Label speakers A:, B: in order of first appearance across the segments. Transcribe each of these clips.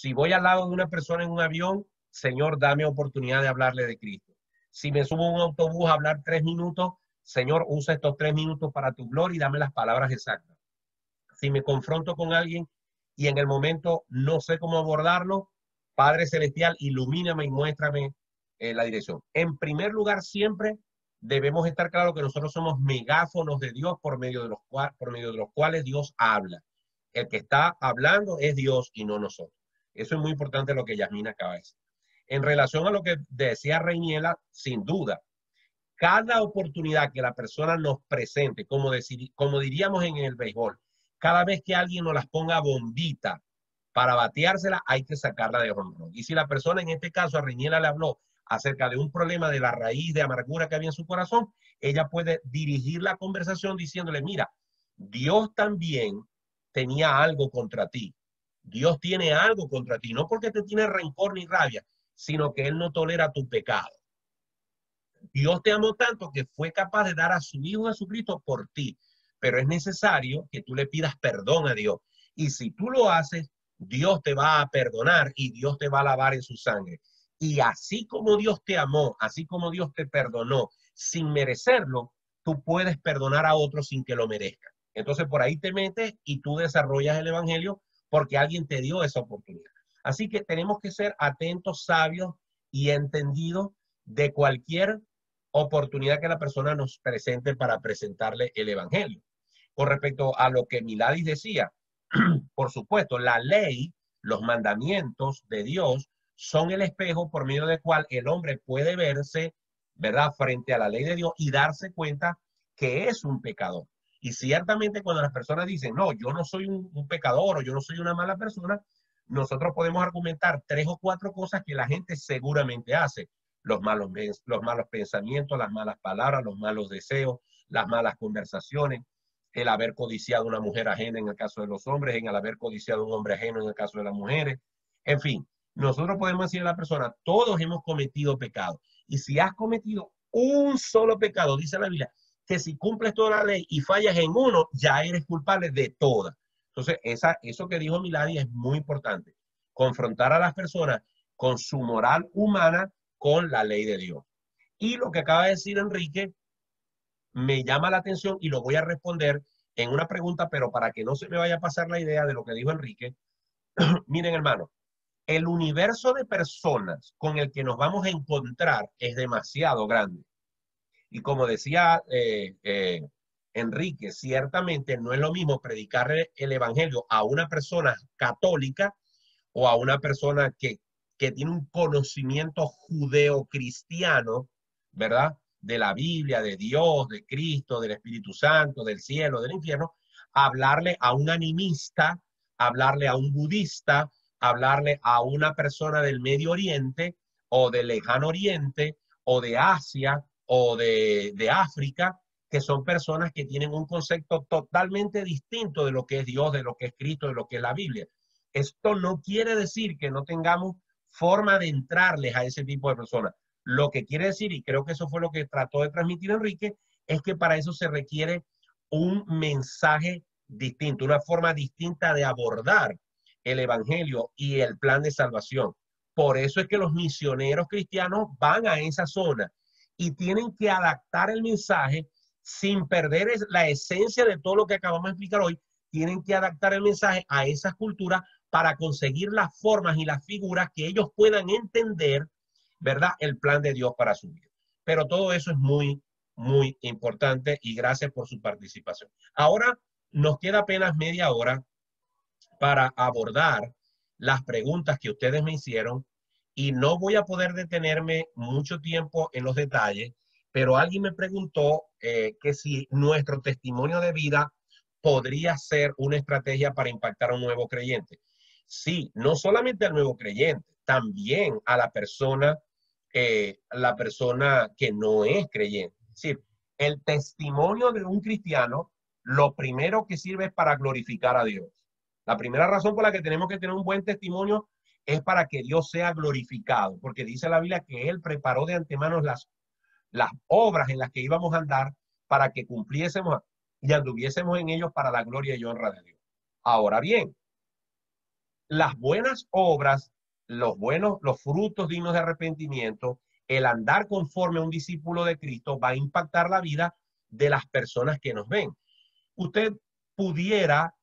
A: Si voy al lado de una persona en un avión, Señor, dame oportunidad de hablarle de Cristo. Si me subo a un autobús a hablar 3 minutos, Señor, usa estos 3 minutos para tu gloria y dame las palabras exactas. Si me confronto con alguien y en el momento no sé cómo abordarlo, Padre Celestial, ilumíname y muéstrame la dirección. En primer lugar, siempre debemos estar claros que nosotros somos megáfonos de Dios por medio de los cuales Dios habla. El que está hablando es Dios y no nosotros. Eso es muy importante lo que Yasmina acaba de decir. En relación a lo que decía Reiniela, sin duda, cada oportunidad que la persona nos presente, como diríamos en el béisbol, cada vez que alguien nos las ponga bombita para bateársela, hay que sacarla de jonrón. Y si la persona, en este caso, a Reiniela le habló acerca de un problema de la raíz de amargura que había en su corazón, ella puede dirigir la conversación diciéndole, mira, Dios también tenía algo contra ti. Dios tiene algo contra ti, no porque te tiene rencor ni rabia, sino que Él no tolera tu pecado. Dios te amó tanto que fue capaz de dar a su Hijo Jesucristo por ti, pero es necesario que tú le pidas perdón a Dios. Y si tú lo haces, Dios te va a perdonar y Dios te va a lavar en su sangre. Y así como Dios te amó, así como Dios te perdonó sin merecerlo, tú puedes perdonar a otros sin que lo merezcan. Entonces por ahí te metes y tú desarrollas el evangelio porque alguien te dio esa oportunidad. Así que tenemos que ser atentos, sabios y entendidos de cualquier oportunidad que la persona nos presente para presentarle el evangelio. Con respecto a lo que Miladis decía, por supuesto, la ley, los mandamientos de Dios son el espejo por medio del cual el hombre puede verse, ¿verdad?, frente a la ley de Dios y darse cuenta que es un pecador. Y ciertamente cuando las personas dicen, no, yo no soy un pecador o yo no soy una mala persona, nosotros podemos argumentar 3 o 4 cosas que la gente seguramente hace. Los malos pensamientos, las malas palabras, los malos deseos, las malas conversaciones, el haber codiciado una mujer ajena en el caso de los hombres, en el haber codiciado un hombre ajeno en el caso de las mujeres. En fin, nosotros podemos decir a la persona, todos hemos cometido pecado. Y si has cometido un solo pecado, dice la Biblia, que si cumples toda la ley y fallas en uno, ya eres culpable de todas. Entonces, eso que dijo Milady es muy importante. Confrontar a las personas con su moral humana con la ley de Dios. Y lo que acaba de decir Enrique me llama la atención y lo voy a responder en una pregunta, pero para que no se me vaya a pasar la idea de lo que dijo Enrique. Miren, hermano, el universo de personas con el que nos vamos a encontrar es demasiado grande. Y como decía Enrique, ciertamente no es lo mismo predicar el evangelio a una persona católica o a una persona que tiene un conocimiento judeocristiano, ¿verdad? De la Biblia, de Dios, de Cristo, del Espíritu Santo, del cielo, del infierno, hablarle a un animista, hablarle a un budista, hablarle a una persona del Medio Oriente o del Lejano Oriente o de Asia o de África, que son personas que tienen un concepto totalmente distinto de lo que es Dios, de lo que es Cristo, de lo que es la Biblia. Esto no quiere decir que no tengamos forma de entrarles a ese tipo de personas. Lo que quiere decir, y creo que eso fue lo que trató de transmitir Enrique, es que para eso se requiere un mensaje distinto, una forma distinta de abordar el evangelio y el plan de salvación. Por eso es que los misioneros cristianos van a esa zona y tienen que adaptar el mensaje sin perder la esencia de todo lo que acabamos de explicar hoy. Tienen que adaptar el mensaje a esas culturas para conseguir las formas y las figuras que ellos puedan entender, ¿verdad?, el plan de Dios para su vida. Pero todo eso es muy, muy importante y gracias por su participación. Ahora nos queda apenas media hora para abordar las preguntas que ustedes me hicieron y no voy a poder detenerme mucho tiempo en los detalles, pero alguien me preguntó que si nuestro testimonio de vida podría ser una estrategia para impactar a un nuevo creyente. Sí, no solamente al nuevo creyente, también a la persona que no es creyente. Es decir, el testimonio de un cristiano, lo primero que sirve es para glorificar a Dios. La primera razón por la que tenemos que tener un buen testimonio es para que Dios sea glorificado, porque dice la Biblia que Él preparó de antemano las obras en las que íbamos a andar para que cumpliésemos y anduviésemos en ellos para la gloria y honra de Dios. Ahora bien, las buenas obras, los frutos dignos de arrepentimiento, el andar conforme a un discípulo de Cristo va a impactar la vida de las personas que nos ven. Usted pudiera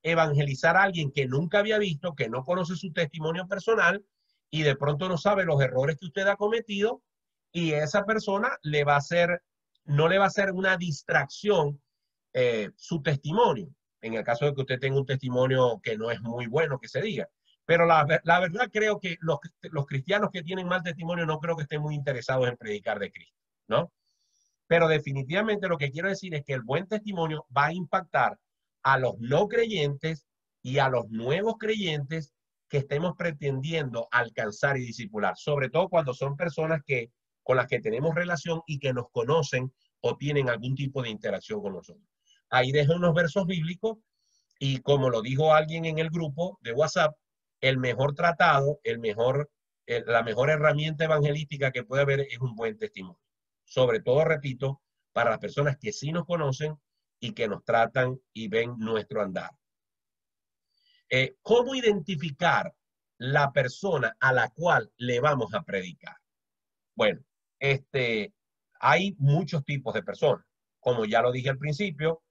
A: evangelizar a alguien que nunca había visto, que no conoce su testimonio personal y de pronto no sabe los errores que usted ha cometido, y esa persona le va a hacer, no le va a hacer una distracción su testimonio, en el caso de que usted tenga un testimonio que no es muy bueno que se diga. Pero la verdad creo que los cristianos que tienen mal testimonio no creo que estén muy interesados en predicar de Cristo, ¿no? Pero definitivamente lo que quiero decir es que el buen testimonio va a impactar a los no creyentes y a los nuevos creyentes que estemos pretendiendo alcanzar y discipular, sobre todo cuando son personas con las que tenemos relación y que nos conocen o tienen algún tipo de interacción con nosotros. Ahí dejo unos versos bíblicos y como lo dijo alguien en el grupo de WhatsApp, el mejor tratado, la mejor herramienta evangelística que puede haber es un buen testimonio. Sobre todo, repito, para las personas que sí nos conocen y que nos tratan y ven nuestro andar. ¿Cómo identificar la persona a la cual le vamos a predicar? Bueno, hay muchos tipos de personas. Como ya lo dije al principio,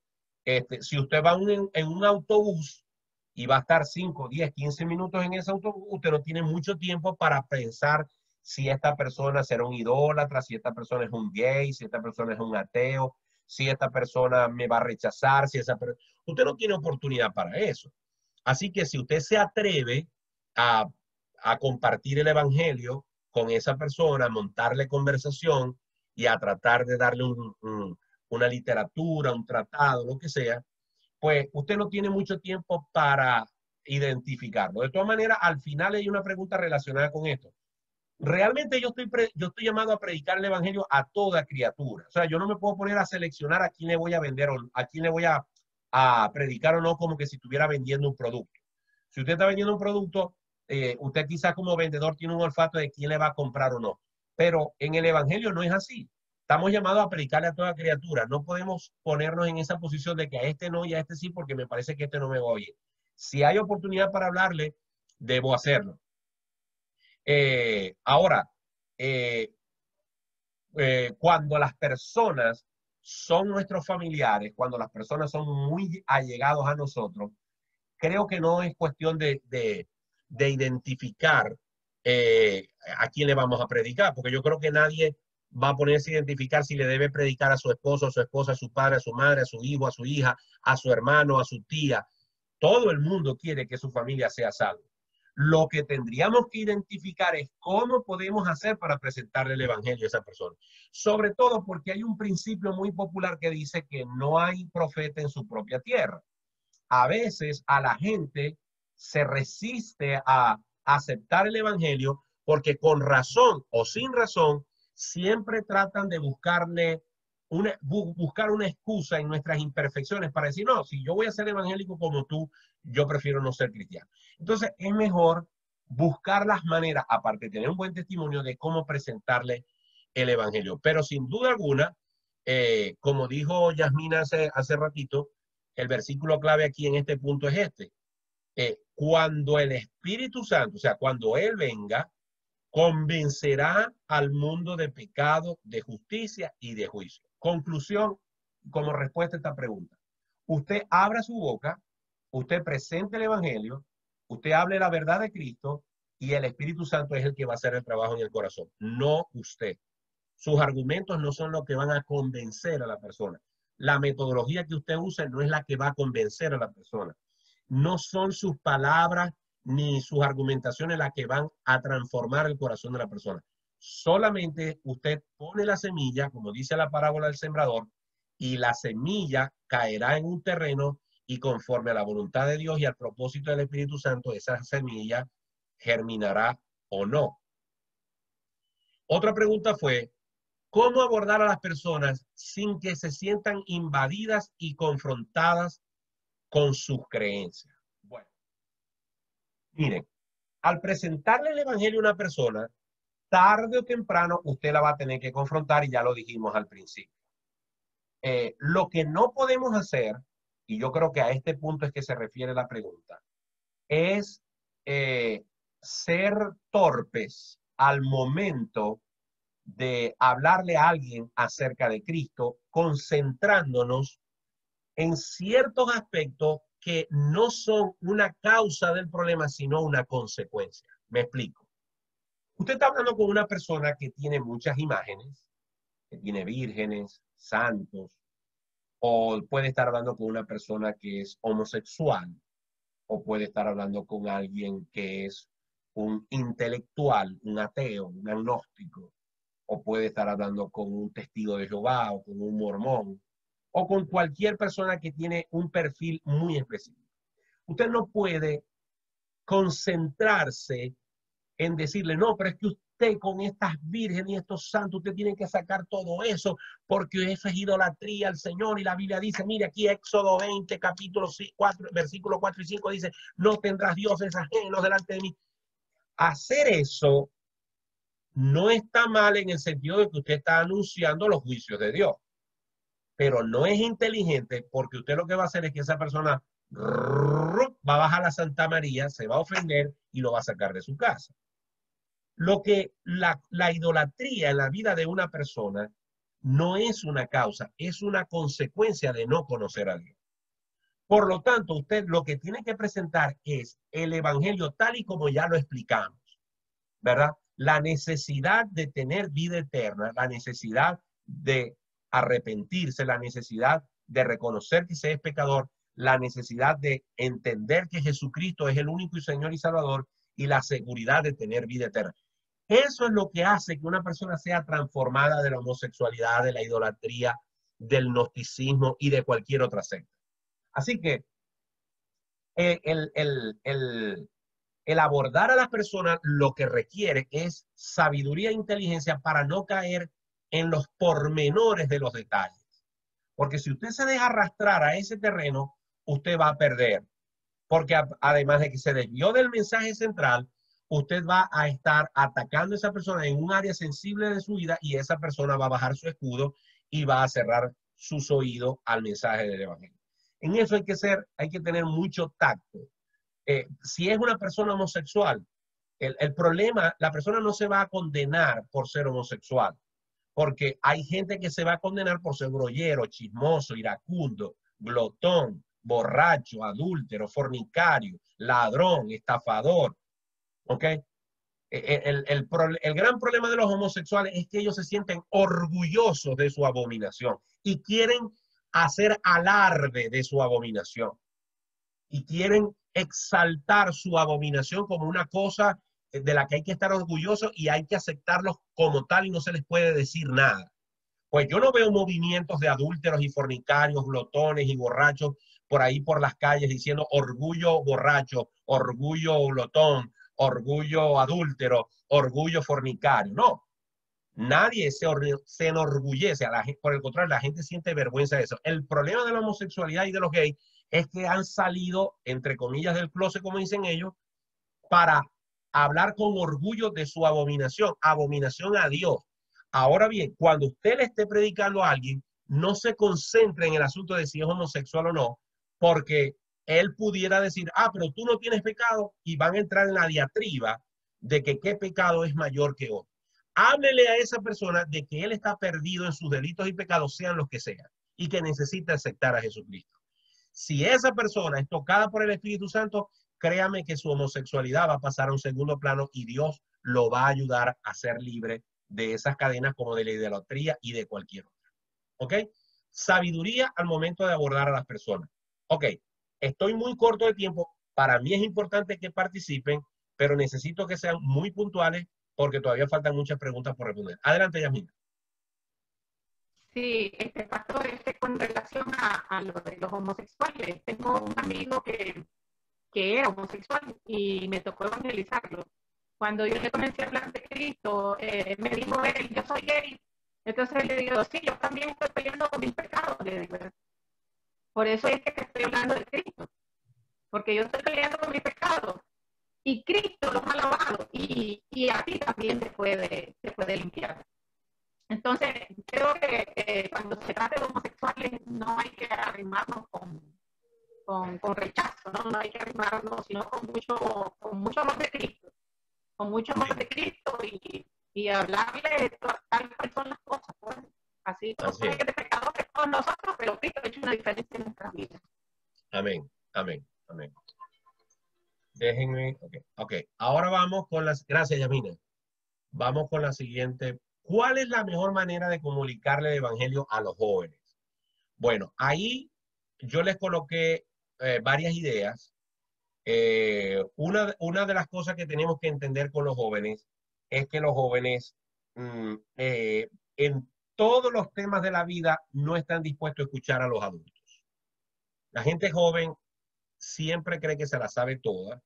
A: si usted va en un autobús y va a estar 5, 10, 15 minutos en ese autobús, usted no tiene mucho tiempo para pensar si esta persona será un idólatra, si esta persona es un gay, si esta persona es un ateo, si esta persona me va a rechazar, si usted no tiene oportunidad para eso. Así que si usted se atreve a, a compartir el evangelio con esa persona, a montarle conversación y a tratar de darle una literatura, un tratado, lo que sea, pues usted no tiene mucho tiempo para identificarlo. De todas maneras, al final hay una pregunta relacionada con esto. Realmente yo estoy llamado a predicar el evangelio a toda criatura. O sea, yo no me puedo poner a seleccionar a quién le voy a vender o a quién le voy a predicar o no, como que si estuviera vendiendo un producto. Si usted está vendiendo un producto, usted quizás como vendedor tiene un olfato de quién le va a comprar o no. Pero en el evangelio no es así. Estamos llamados a predicarle a toda criatura. No podemos ponernos en esa posición de que a este no y a este sí, porque me parece que este no me oye. Si hay oportunidad para hablarle, debo hacerlo. Ahora, eh, cuando las personas son nuestros familiares, cuando las personas son muy allegados a nosotros, creo que no es cuestión de identificar a quién le vamos a predicar, porque yo creo que nadie va a ponerse a identificar si le debe predicar a su esposo, a su esposa, a su padre, a su madre, a su hijo, a su hija, a su hermano, a su tía. Todo el mundo quiere que su familia sea salva. Lo que tendríamos que identificar es cómo podemos hacer para presentarle el evangelio a esa persona. Sobre todo porque hay un principio muy popular que dice que no hay profeta en su propia tierra. A veces a la gente se resiste a aceptar el evangelio porque con razón o sin razón siempre tratan de buscar una excusa en nuestras imperfecciones para decir, no, si yo voy a ser evangélico como tú, yo prefiero no ser cristiano. Entonces es mejor buscar las maneras, aparte de tener un buen testimonio, de cómo presentarle el evangelio. Pero sin duda alguna, como dijo Yasmina hace ratito, el versículo clave aquí en este punto es este. Cuando el Espíritu Santo, o sea, cuando Él venga, convencerá al mundo de pecado, de justicia y de juicio. Conclusión, como respuesta a esta pregunta. Usted abra su boca, usted presente el Evangelio, usted hable la verdad de Cristo y el Espíritu Santo es el que va a hacer el trabajo en el corazón, no usted. Sus argumentos no son los que van a convencer a la persona. La metodología que usted use no es la que va a convencer a la persona. No son sus palabras ni sus argumentaciones las que van a transformar el corazón de la persona. Solamente usted pone la semilla, como dice la parábola del sembrador, y la semilla caerá en un terreno y conforme a la voluntad de Dios y al propósito del Espíritu Santo, esa semilla germinará o no. Otra pregunta fue, ¿cómo abordar a las personas sin que se sientan invadidas y confrontadas con sus creencias? Bueno, miren, al presentarle el evangelio a una persona, tarde o temprano usted la va a tener que confrontar y ya lo dijimos al principio. Lo que no podemos hacer, y yo creo que a este punto es que se refiere la pregunta, es ser torpes al momento de hablarle a alguien acerca de Cristo, concentrándonos en ciertos aspectos que no son una causa del problema, sino una consecuencia. Me explico. Usted está hablando con una persona que tiene muchas imágenes, que tiene vírgenes, santos, o puede estar hablando con una persona que es homosexual, o puede estar hablando con alguien que es un intelectual, un ateo, un agnóstico, o puede estar hablando con un testigo de Jehová o con un mormón, o con cualquier persona que tiene un perfil muy específico. Usted no puede concentrarse en decirle, no, pero es que usted con estas vírgenes y estos santos, usted tiene que sacar todo eso, porque eso es idolatría al Señor, y la Biblia dice, mire aquí Éxodo 20, capítulo 4, versículos 4 y 5, dice, no tendrás dioses ajenos delante de mí. Hacer eso no está mal en el sentido de que usted está anunciando los juicios de Dios, pero no es inteligente, porque usted lo que va a hacer es que esa persona va a bajar a Santa María, se va a ofender y lo va a sacar de su casa. Lo que la idolatría en la vida de una persona no es una causa, es una consecuencia de no conocer a Dios. Por lo tanto, usted lo que tiene que presentar es el evangelio tal y como ya lo explicamos, ¿verdad? La necesidad de tener vida eterna, la necesidad de arrepentirse, la necesidad de reconocer que se es pecador, la necesidad de entender que Jesucristo es el único y Señor y Salvador, y la seguridad de tener vida eterna. Eso es lo que hace que una persona sea transformada de la homosexualidad, de la idolatría, del gnosticismo y de cualquier otra secta. Así que el abordar a las personas lo que requiere es sabiduría e inteligencia para no caer en los pormenores de los detalles. Porque si usted se deja arrastrar a ese terreno, usted va a perder. Porque además de que se desvió del mensaje central, usted va a estar atacando a esa persona en un área sensible de su vida, y esa persona va a bajar su escudo y va a cerrar sus oídos al mensaje del evangelio. En eso hay que tener mucho tacto. Si es una persona homosexual, el problema, la persona no se va a condenar por ser homosexual, porque hay gente que se va a condenar por ser grollero, chismoso, iracundo, glotón, borracho, adúltero, fornicario, ladrón, estafador, ¿ok? El gran problema de los homosexuales es que ellos se sienten orgullosos de su abominación y quieren hacer alarde de su abominación y quieren exaltar su abominación como una cosa de la que hay que estar orgulloso y hay que aceptarlos como tal y no se les puede decir nada. Pues yo no veo movimientos de adúlteros y fornicarios, glotones y borrachos por ahí por las calles diciendo orgullo borracho, orgullo glotón, orgullo adúltero, orgullo fornicario. No, nadie se enorgullece. Por el contrario, la gente siente vergüenza de eso. El problema de la homosexualidad y de los gays es que han salido, entre comillas, del closet, como dicen ellos, para hablar con orgullo de su abominación, abominación a Dios. Ahora bien, cuando usted le esté predicando a alguien, no se concentre en el asunto de si es homosexual o no, porque él pudiera decir, ah, pero tú no tienes pecado, y van a entrar en la diatriba de que qué pecado es mayor que otro. Háblele a esa persona de que él está perdido en sus delitos y pecados, sean los que sean, y que necesita aceptar a Jesucristo. Si esa persona es tocada por el Espíritu Santo, créame que su homosexualidad va a pasar a un segundo plano y Dios lo va a ayudar a ser libre de esas cadenas como de la idolatría y de cualquier otra. ¿Ok? Sabiduría al momento de abordar a las personas. Ok, estoy muy corto de tiempo. Para mí es importante que participen, pero necesito que sean muy puntuales porque todavía faltan muchas preguntas por responder. Adelante, Yasmina.
B: Sí, pastor, con relación a lo de los homosexuales, tengo un amigo que era homosexual y me tocó evangelizarlo. Cuando yo le comencé a hablar de Cristo, me dijo él, yo soy gay. Entonces le digo, sí, yo también estoy peleando con mis pecados. Le digo, por eso es que te estoy hablando de Cristo, porque yo estoy peleando con mis pecados y Cristo los ha lavado y a ti también te puede limpiar. Entonces, creo que cuando se trata de homosexuales no hay que arrimarnos con rechazo, ¿no? No hay que arrimarnos, sino con mucho amor de Cristo, con mucho amor de Cristo y hablarle tal cual son las cosas, pues. Así somos de pecadores todos nosotros, pero Cristo ha hecho una diferencia en nuestras vidas.
A: Amén, amén, amén. Déjenme, ok. Ahora vamos con las, gracias Yamina. Vamos con la siguiente. ¿Cuál es la mejor manera de comunicarle el evangelio a los jóvenes? Bueno, ahí yo les coloqué varias ideas. Una de las cosas que tenemos que entender con los jóvenes es que los jóvenes en todos los temas de la vida no están dispuestos a escuchar a los adultos. La gente joven siempre cree que se la sabe toda,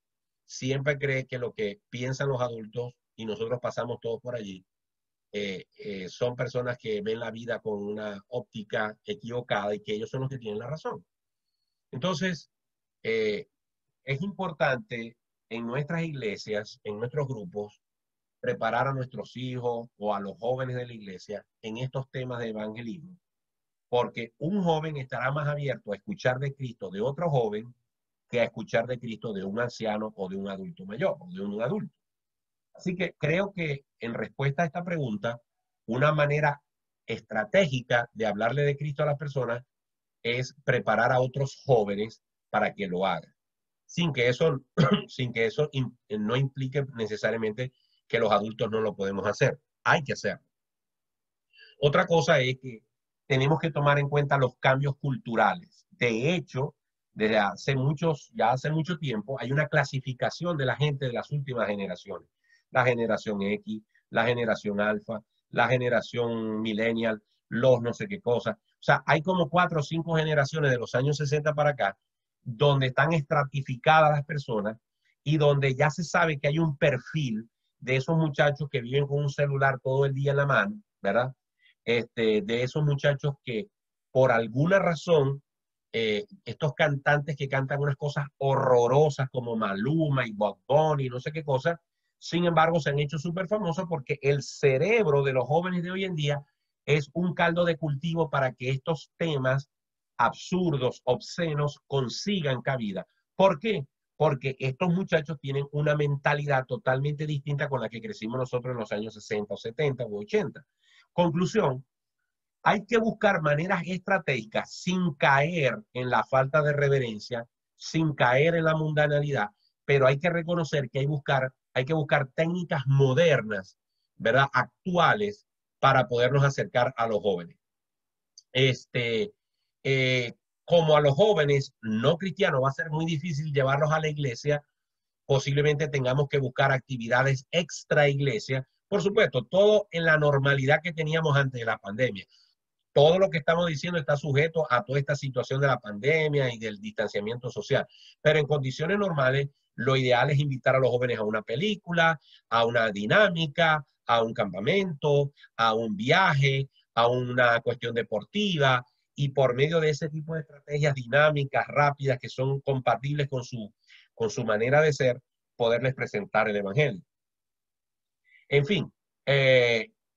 A: siempre cree que lo que piensan los adultos, y nosotros pasamos todos por allí, son personas que ven la vida con una óptica equivocada y que ellos son los que tienen la razón. Entonces, es importante en nuestras iglesias, en nuestros grupos, preparar a nuestros hijos o a los jóvenes de la iglesia en estos temas de evangelismo, porque un joven estará más abierto a escuchar de Cristo de otro joven que a escuchar de Cristo de un anciano o de un adulto mayor o de un adulto. Así que creo que en respuesta a esta pregunta, una manera estratégica de hablarle de Cristo a las personas es preparar a otros jóvenes para que lo hagan, sin que eso no implique necesariamente que los adultos no lo podemos hacer. Hay que hacerlo. Otra cosa es que tenemos que tomar en cuenta los cambios culturales. De hecho, desde ya hace mucho tiempo, hay una clasificación de la gente de las últimas generaciones. La generación X, la generación alfa, la generación millennial, los no sé qué cosas. O sea, hay como 4 o 5 generaciones de los años 60 para acá, donde están estratificadas las personas y donde ya se sabe que hay un perfil de esos muchachos que viven con un celular todo el día en la mano, ¿verdad? De esos muchachos que por alguna razón, estos cantantes que cantan unas cosas horrorosas como Maluma y Bob Bunny y no sé qué cosas, sin embargo se han hecho súper famosos porque el cerebro de los jóvenes de hoy en día es un caldo de cultivo para que estos temas absurdos, obscenos, consigan cabida. ¿Por qué? Porque estos muchachos tienen una mentalidad totalmente distinta con la que crecimos nosotros en los años 60 o 70 o 80. Conclusión, hay que buscar maneras estratégicas sin caer en la falta de reverencia, sin caer en la mundanalidad, pero hay que reconocer que hay que buscar técnicas modernas, ¿verdad? Actuales para podernos acercar a los jóvenes. Como a los jóvenes no cristianos va a ser muy difícil llevarlos a la iglesia, posiblemente tengamos que buscar actividades extra iglesia. Por supuesto, todo en la normalidad que teníamos antes de la pandemia. Todo lo que estamos diciendo está sujeto a toda esta situación de la pandemia y del distanciamiento social. Pero en condiciones normales, lo ideal es invitar a los jóvenes a una película, a una dinámica, a un campamento, a un viaje, a una cuestión deportiva, y por medio de ese tipo de estrategias dinámicas, rápidas, que son compatibles con su manera de ser, poderles presentar el evangelio. En fin,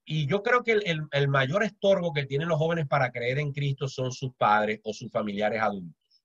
A: y yo creo que el mayor estorbo que tienen los jóvenes para creer en Cristo son sus padres o sus familiares adultos.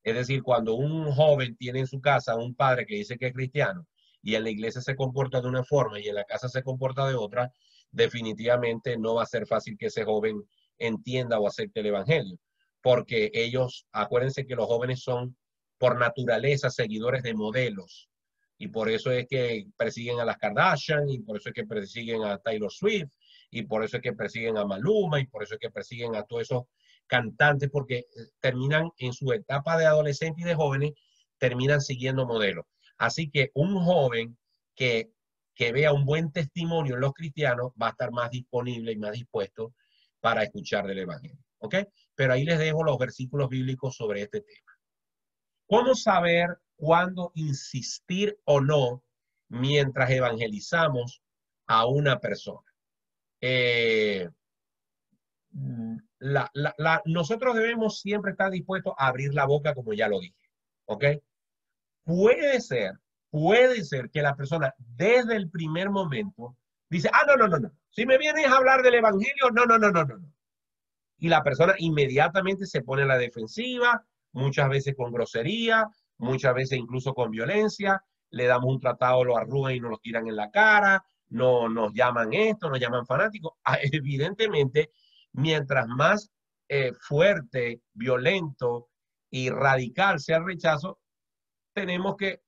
A: Es decir, cuando un joven tiene en su casa un padre que dice que es cristiano y en la iglesia se comporta de una forma y en la casa se comporta de otra, definitivamente no va a ser fácil que ese joven entienda o acepte el evangelio. Porque ellos, acuérdense que los jóvenes son por naturaleza seguidores de modelos. Y por eso es que persiguen a las Kardashian, y por eso es que persiguen a Taylor Swift, y por eso es que persiguen a Maluma, y por eso es que persiguen a todos esos cantantes, porque terminan en su etapa de adolescente y de jóvenes, terminan siguiendo modelos. Así que un joven que vea un buen testimonio en los cristianos va a estar más disponible y más dispuesto para escuchar del evangelio. ¿Ok? Pero ahí les dejo los versículos bíblicos sobre este tema. ¿Cómo saber cuándo insistir o no mientras evangelizamos a una persona? Nosotros debemos siempre estar dispuestos a abrir la boca, como ya lo dije. ¿Ok? Puede ser que la persona desde el primer momento dice, no. Si me vienes a hablar del evangelio, no. Y la persona inmediatamente se pone a la defensiva, muchas veces con grosería, muchas veces incluso con violencia, le damos un tratado, lo arrugan y nos lo tiran en la cara, no nos llaman esto, nos llaman fanáticos. Evidentemente, mientras más fuerte, violento y radical sea el rechazo, tenemos que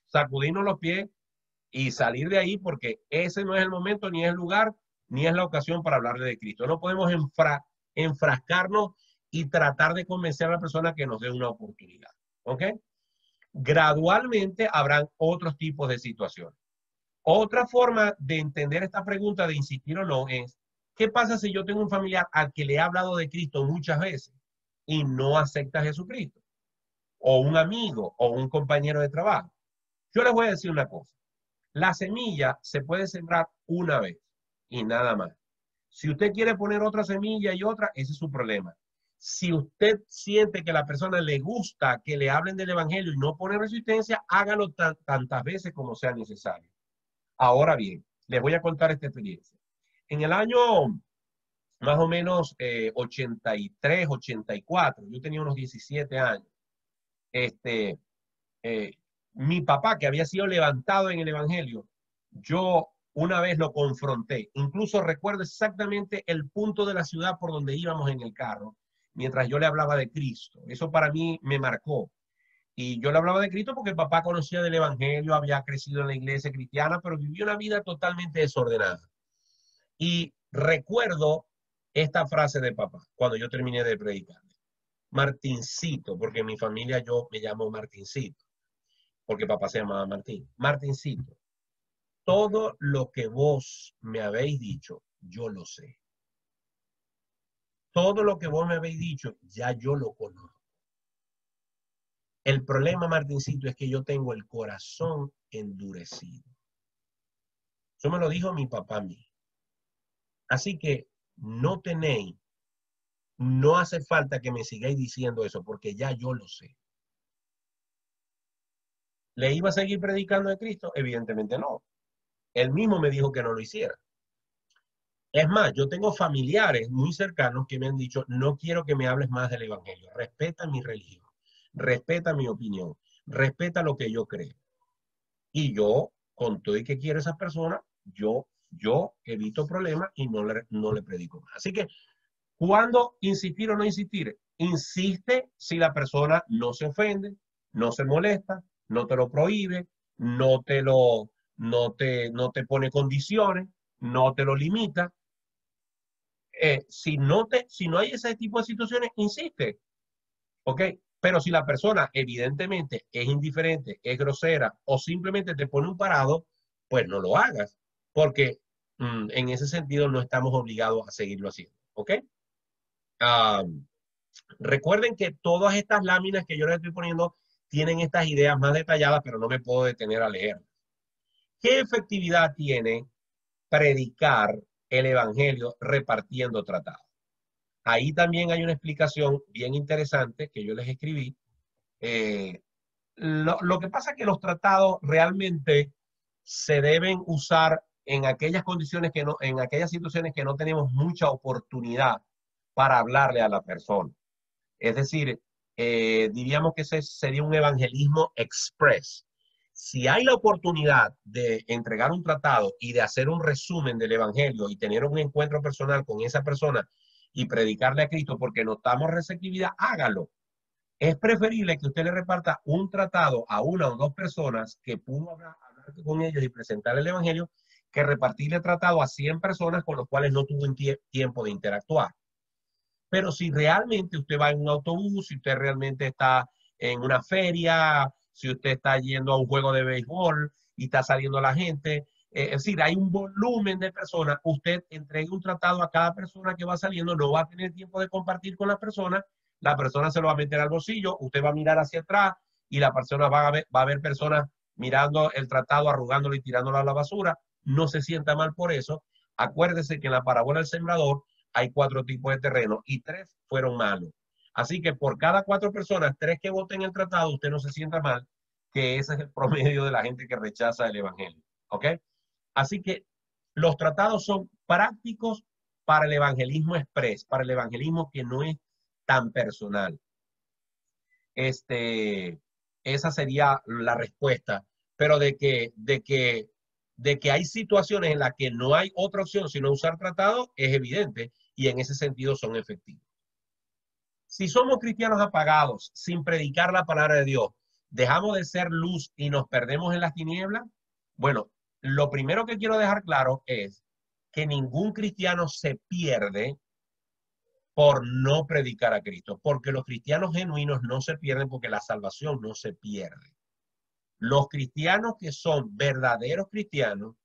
A: sacudirnos los pies y salir de ahí, porque ese no es el momento, ni es el lugar, ni es la ocasión para hablarle de Cristo. No podemos enfrascarnos y tratar de convencer a la persona que nos dé una oportunidad. ¿Ok? Gradualmente habrán otros tipos de situaciones. Otra forma de entender esta pregunta de insistir o no es, ¿qué pasa si yo tengo un familiar al que le he hablado de Cristo muchas veces y no acepta a Jesucristo? O un amigo o un compañero de trabajo. Yo les voy a decir una cosa. La semilla se puede sembrar una vez y nada más. Si usted quiere poner otra semilla y otra, ese es su problema. Si usted siente que a la persona le gusta que le hablen del evangelio y no pone resistencia, hágalo tantas veces como sea necesario. Ahora bien, les voy a contar esta experiencia. En el año más o menos 83, 84, yo tenía unos 17 años. Mi papá, que había sido levantado en el evangelio, yo una vez lo confronté. Incluso recuerdo exactamente el punto de la ciudad por donde íbamos en el carro, mientras yo le hablaba de Cristo. Eso para mí me marcó. Y yo le hablaba de Cristo porque papá conocía del evangelio, había crecido en la iglesia cristiana, pero vivió una vida totalmente desordenada. Y recuerdo esta frase de papá cuando yo terminé de predicar. Martincito, porque en mi familia yo me llamo Martincito, porque papá se llamaba Martín. Martincito, todo lo que vos me habéis dicho, yo lo sé. Todo lo que vos me habéis dicho, ya yo lo conozco. El problema, Martincito, es que yo tengo el corazón endurecido. Eso me lo dijo mi papá a mí. Así que no tenéis, no hace falta que me sigáis diciendo eso, porque ya yo lo sé. ¿Le iba a seguir predicando de Cristo? Evidentemente no. Él mismo me dijo que no lo hiciera. Es más, yo tengo familiares muy cercanos que me han dicho, no quiero que me hables más del evangelio. Respeta mi religión, respeta mi opinión, respeta lo que yo creo. Y yo, con todo y que quiero a esa persona, yo evito problemas y no le predico más. Así que, ¿cuándo insistir o no insistir? Insiste si la persona no se ofende, no se molesta, no te lo prohíbe, no te pone condiciones, no te lo limita. Si no hay ese tipo de situaciones, insiste, ¿ok? Pero si la persona evidentemente es indiferente, es grosera o simplemente te pone un parado, pues no lo hagas, porque en ese sentido no estamos obligados a seguirlo haciendo, ¿ok? Recuerden que todas estas láminas que yo les estoy poniendo tienen estas ideas más detalladas, pero no me puedo detener a leer. ¿Qué efectividad tiene predicar el evangelio repartiendo tratados? Ahí también hay una explicación bien interesante que yo les escribí. Lo que pasa es que los tratados realmente se deben usar en aquellas condiciones en aquellas situaciones que no tenemos mucha oportunidad para hablarle a la persona. Es decir, diríamos que ese sería un evangelismo express. Si hay la oportunidad de entregar un tratado y de hacer un resumen del evangelio y tener un encuentro personal con esa persona y predicarle a Cristo porque notamos receptividad, hágalo. Es preferible que usted le reparta un tratado a una o dos personas que pudo hablar con ellos y presentar el evangelio, que repartirle tratado a 100 personas con los cuales no tuvo tiempo de interactuar. Pero si realmente usted va en un autobús, si usted realmente está en una feria, si usted está yendo a un juego de béisbol y está saliendo la gente, es decir, hay un volumen de personas, usted entregue un tratado a cada persona que va saliendo, no va a tener tiempo de compartir con la persona se lo va a meter al bolsillo, usted va a mirar hacia atrás y la persona va a ver personas mirando el tratado, arrugándolo y tirándolo a la basura. No se sienta mal por eso. Acuérdese que en la parábola del sembrador hay 4 tipos de terreno y 3 fueron malos. Así que por cada 4 personas, 3 que voten el tratado, usted no se sienta mal, que ese es el promedio de la gente que rechaza el evangelio. ¿Ok? Así que los tratados son prácticos para el evangelismo express, para el evangelismo que no es tan personal. Esa sería la respuesta pero de que hay situaciones en las que no hay otra opción sino usar tratado, es evidente, y en ese sentido son efectivos. Si somos cristianos apagados, sin predicar la palabra de Dios, dejamos de ser luz y nos perdemos en las tinieblas. Bueno, lo primero que quiero dejar claro es que ningún cristiano se pierde por no predicar a Cristo, porque los cristianos genuinos no se pierden, porque la salvación no se pierde. Los cristianos que son verdaderos cristianos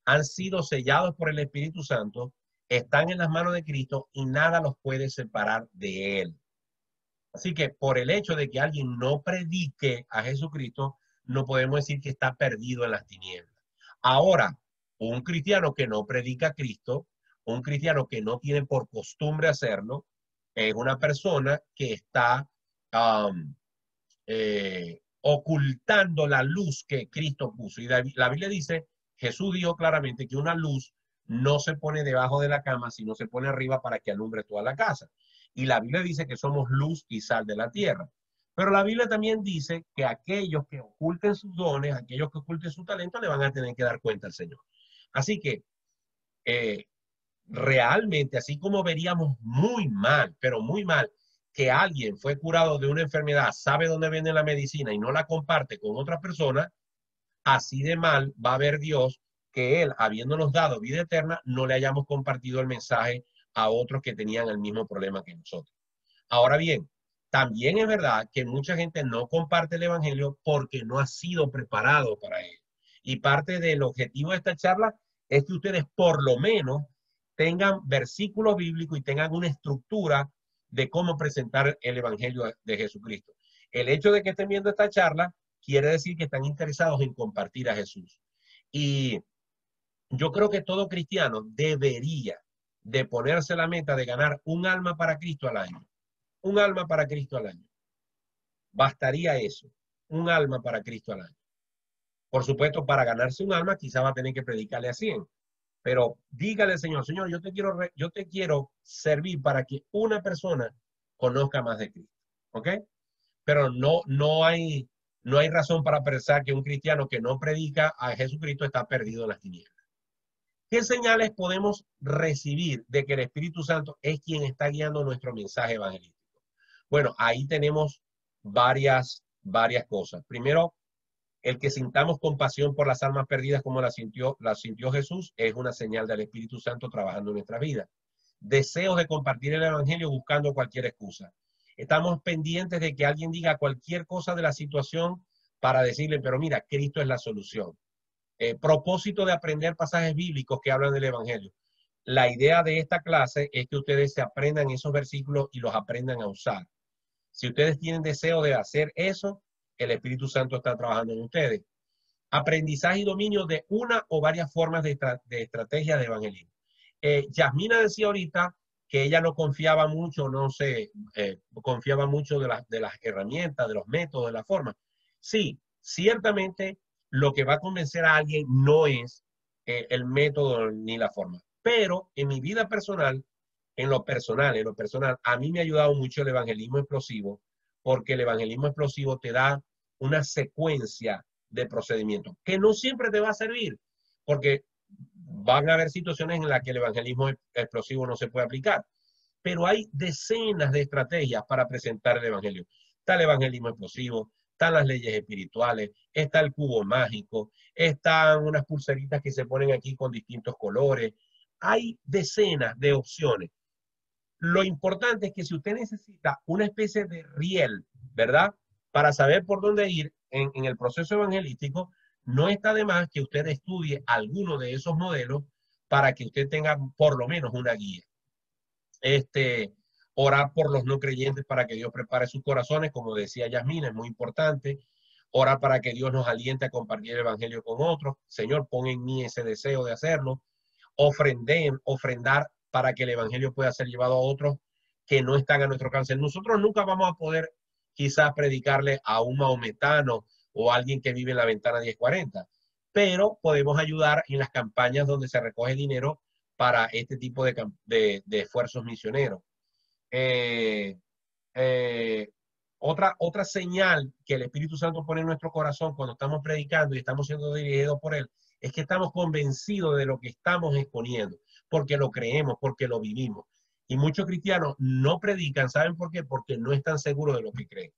A: han sido sellados por el Espíritu Santo, están en las manos de Cristo y nada los puede separar de Él. Así que por el hecho de que alguien no predique a Jesucristo, no podemos decir que está perdido en las tinieblas. Ahora, un cristiano que no predica a Cristo, un cristiano que no tiene por costumbre hacerlo, es una persona que está ocultando la luz que Cristo puso. Y la Biblia dice, Jesús dijo claramente que una luz no se pone debajo de la cama, sino se pone arriba para que alumbre toda la casa. Y la Biblia dice que somos luz y sal de la tierra. Pero la Biblia también dice que aquellos que oculten sus dones, aquellos que oculten su talento, le van a tener que dar cuenta al Señor. Así que realmente, así como veríamos muy mal, pero muy mal, que alguien fue curado de una enfermedad, sabe dónde viene la medicina y no la comparte con otra persona, así de mal va a ver Dios que Él, habiéndonos dado vida eterna, no le hayamos compartido el mensaje a otros que tenían el mismo problema que nosotros. Ahora bien, también es verdad que mucha gente no comparte el evangelio porque no ha sido preparado para él. Y parte del objetivo de esta charla es que ustedes por lo menos tengan versículos bíblicos y tengan una estructura de cómo presentar el evangelio de Jesucristo. El hecho de que estén viendo esta charla quiere decir que están interesados en compartir a Jesús. Y yo creo que todo cristiano debería de ponerse la meta de ganar un alma para Cristo al año. Un alma para Cristo al año. Bastaría eso, un alma para Cristo al año. Por supuesto, para ganarse un alma, quizá va a tener que predicarle a 100. Pero dígale al Señor, Señor, yo te quiero servir para que una persona conozca más de Cristo. ¿Ok? Pero no hay razón para pensar que un cristiano que no predica a Jesucristo está perdido en las tinieblas. ¿Qué señales podemos recibir de que el Espíritu Santo es quien está guiando nuestro mensaje evangelístico? Bueno, ahí tenemos varias cosas. Primero, el que sintamos compasión por las almas perdidas como la sintió Jesús es una señal del Espíritu Santo trabajando en nuestra vida. Deseos de compartir el evangelio buscando cualquier excusa. Estamos pendientes de que alguien diga cualquier cosa de la situación para decirle, pero mira, Cristo es la solución. Propósito de aprender pasajes bíblicos que hablan del evangelio. La idea de esta clase es que ustedes se aprendan esos versículos y los aprendan a usar. Si ustedes tienen deseo de hacer eso, el Espíritu Santo está trabajando en ustedes. Aprendizaje y dominio de una o varias formas de estrategia de evangelismo. Yasmina decía ahorita que ella no confiaba mucho, confiaba mucho de las herramientas, de los métodos, de la forma. Sí, ciertamente lo que va a convencer a alguien no es el método ni la forma. Pero en mi vida personal, en lo personal, a mí me ha ayudado mucho el evangelismo explosivo, porque el evangelismo explosivo te da una secuencia de procedimientos que no siempre te va a servir, porque van a haber situaciones en las que el evangelismo explosivo no se puede aplicar, pero hay decenas de estrategias para presentar el evangelio. Está el evangelismo explosivo, están las leyes espirituales, está el cubo mágico, están unas pulseritas que se ponen aquí con distintos colores. Hay decenas de opciones. Lo importante es que si usted necesita una especie de riel, ¿verdad? Para saber por dónde ir en el proceso evangelístico, no está de más que usted estudie alguno de esos modelos para que usted tenga por lo menos una guía. Orar por los no creyentes para que Dios prepare sus corazones, como decía Yasmina, es muy importante. Orar para que Dios nos aliente a compartir el evangelio con otros. Señor, pon en mí ese deseo de hacerlo. Ofrendar para que el evangelio pueda ser llevado a otros que no están a nuestro alcance. Nosotros nunca vamos a poder quizás predicarle a un maometano o a alguien que vive en la ventana 1040, pero podemos ayudar en las campañas donde se recoge dinero para este tipo de esfuerzos misioneros. Otra señal que el Espíritu Santo pone en nuestro corazón cuando estamos predicando y estamos siendo dirigidos por Él, es que estamos convencidos de lo que estamos exponiendo, porque lo creemos, porque lo vivimos. Y muchos cristianos no predican, ¿saben por qué? Porque no están seguros de lo que creen.